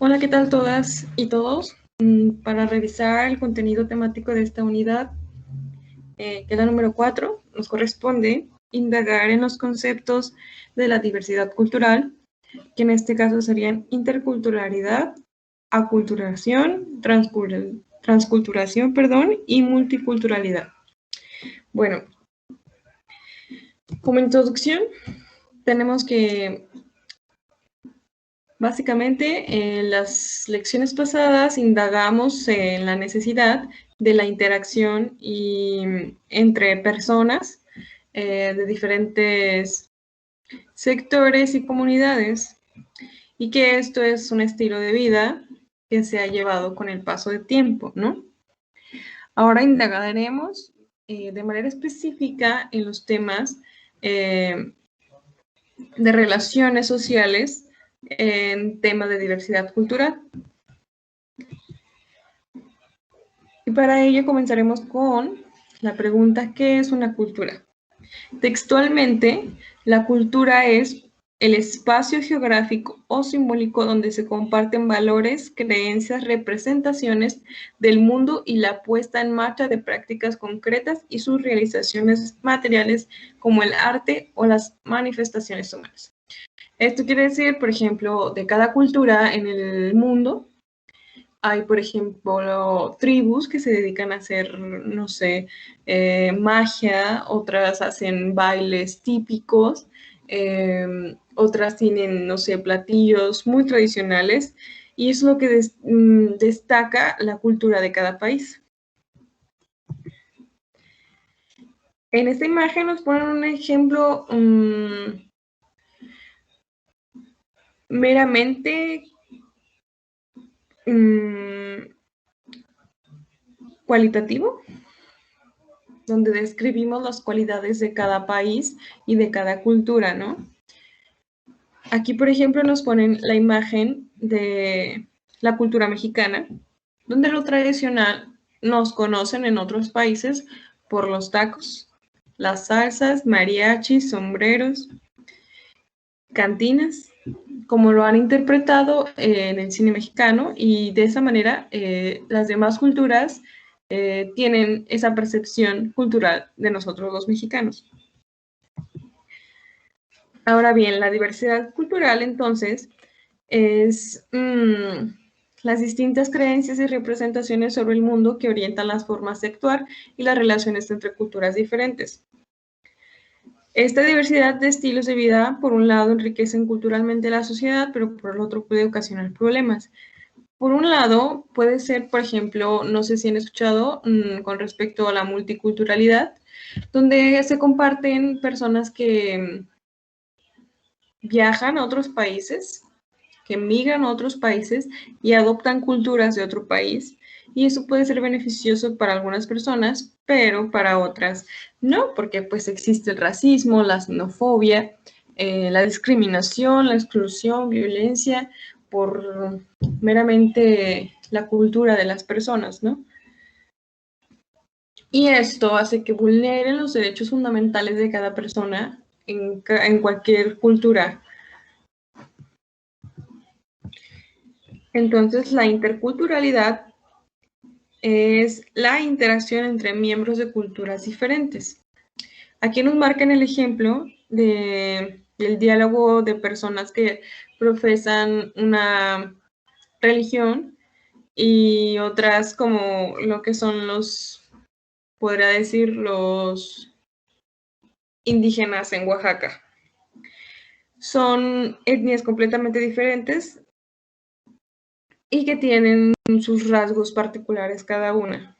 Hola, ¿qué tal todas y todos? Para revisar el contenido temático de esta unidad, que es la número 4, nos corresponde indagar en los conceptos de la diversidad cultural, que en este caso serían interculturalidad, aculturación, transculturación, y multiculturalidad. Bueno, como introducción, tenemos que básicamente, en las lecciones pasadas indagamos en la necesidad de la interacción entre personas de diferentes sectores y comunidades, y que esto es un estilo de vida que se ha llevado con el paso del tiempo, ¿no? Ahora indagaremos de manera específica en los temas de relaciones sociales en tema de diversidad cultural. Y para ello comenzaremos con la pregunta: ¿qué es una cultura? Textualmente, la cultura es el espacio geográfico o simbólico donde se comparten valores, creencias, representaciones del mundo y la puesta en marcha de prácticas concretas y sus realizaciones materiales como el arte o las manifestaciones humanas. Esto quiere decir, por ejemplo, de cada cultura en el mundo hay, por ejemplo, tribus que se dedican a hacer, no sé, magia, otras hacen bailes típicos, otras tienen, no sé, platillos muy tradicionales, y eso es lo que destaca la cultura de cada país. En esta imagen nos ponen un ejemplo meramente cualitativo, donde describimos las cualidades de cada país y de cada cultura, ¿no? Aquí, por ejemplo, nos ponen la imagen de la cultura mexicana, donde lo tradicional nos conocen en otros países por los tacos, las salsas, mariachis, sombreros, cantinas, como lo han interpretado en el cine mexicano, y de esa manera las demás culturas tienen esa percepción cultural de nosotros los mexicanos. Ahora bien, la diversidad cultural entonces es las distintas creencias y representaciones sobre el mundo que orientan las formas de actuar y las relaciones entre culturas diferentes. Esta diversidad de estilos de vida, por un lado, enriquecen culturalmente la sociedad, pero por el otro puede ocasionar problemas. Por un lado, puede ser, por ejemplo, no sé si han escuchado con respecto a la multiculturalidad, donde se comparten personas que viajan a otros países, que migran a otros países y adoptan culturas de otro país, y eso puede ser beneficioso para algunas personas, pero para otras no, porque pues existe el racismo, la xenofobia, la discriminación, la exclusión, violencia por meramente la cultura de las personas, ¿no? Y esto hace que vulneren los derechos fundamentales de cada persona en cualquier cultura. Entonces, la interculturalidad es la interacción entre miembros de culturas diferentes. Aquí nos marcan el ejemplo del diálogo de personas que profesan una religión y otras como lo que son podría decir, los indígenas en Oaxaca. Son etnias completamente diferentes y que tienen sus rasgos particulares cada una.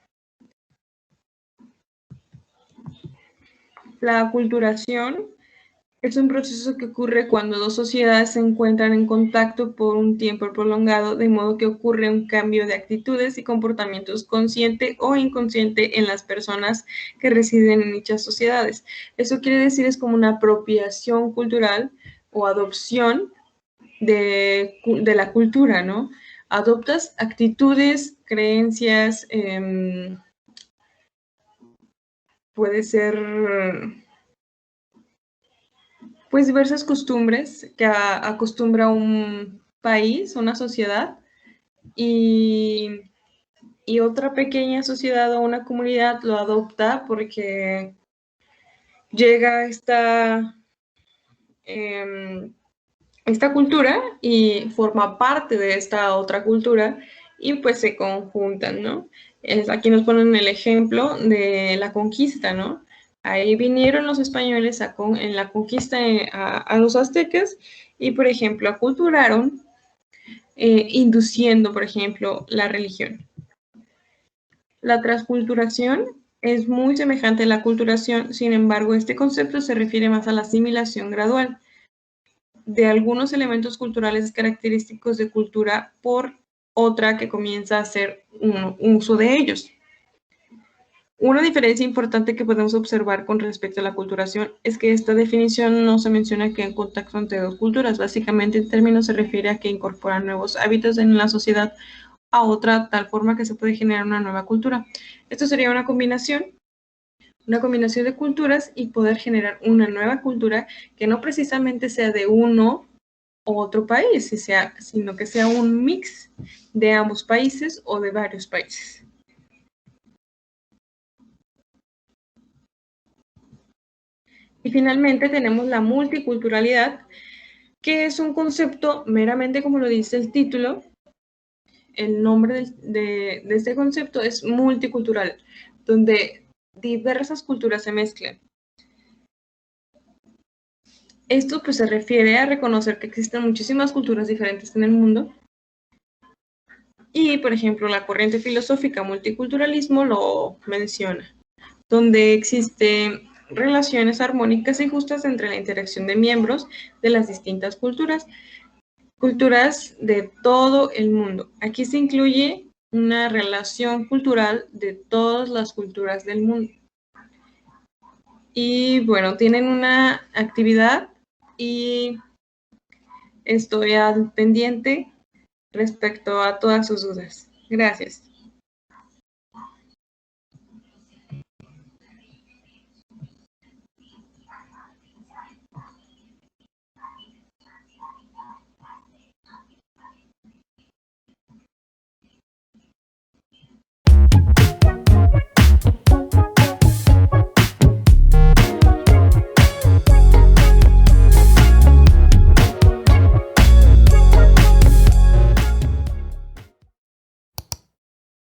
La aculturación es un proceso que ocurre cuando dos sociedades se encuentran en contacto por un tiempo prolongado, de modo que ocurre un cambio de actitudes y comportamientos consciente o inconsciente en las personas que residen en dichas sociedades. Eso quiere decir, es como una apropiación cultural o adopción de la cultura, ¿no? Adoptas actitudes, creencias, puede ser pues diversas costumbres que acostumbra un país, una sociedad, y otra pequeña sociedad o una comunidad lo adopta porque llega esta cultura y forma parte de esta otra cultura y pues se conjuntan, ¿no? Aquí nos ponen el ejemplo de la conquista, ¿no? Ahí vinieron los españoles en la conquista a los aztecas y, por ejemplo, aculturaron, induciendo, por ejemplo, la religión. La transculturación es muy semejante a la aculturación, sin embargo, este concepto se refiere más a la asimilación gradual de algunos elementos culturales característicos de cultura por otra que comienza a hacer un uso de ellos. Una diferencia importante que podemos observar con respecto a la aculturación es que esta definición no se menciona que en contacto entre dos culturas. Básicamente, el término se refiere a que incorporan nuevos hábitos en la sociedad a otra, tal forma que se puede generar una nueva cultura. Esto sería una combinación de culturas y poder generar una nueva cultura que no precisamente sea de uno u otro país, sino que sea un mix de ambos países o de varios países. Y finalmente tenemos la multiculturalidad, que es un concepto meramente, como lo dice el título, el nombre de este concepto es multicultural, donde diversas culturas se mezclan. Esto pues se refiere a reconocer que existen muchísimas culturas diferentes en el mundo y, por ejemplo, la corriente filosófica multiculturalismo lo menciona, donde existen relaciones armónicas y justas entre la interacción de miembros de las distintas culturas de todo el mundo. Aquí se incluye una relación cultural de todas las culturas del mundo. Y bueno, tienen una actividad y estoy al pendiente respecto a todas sus dudas. Gracias.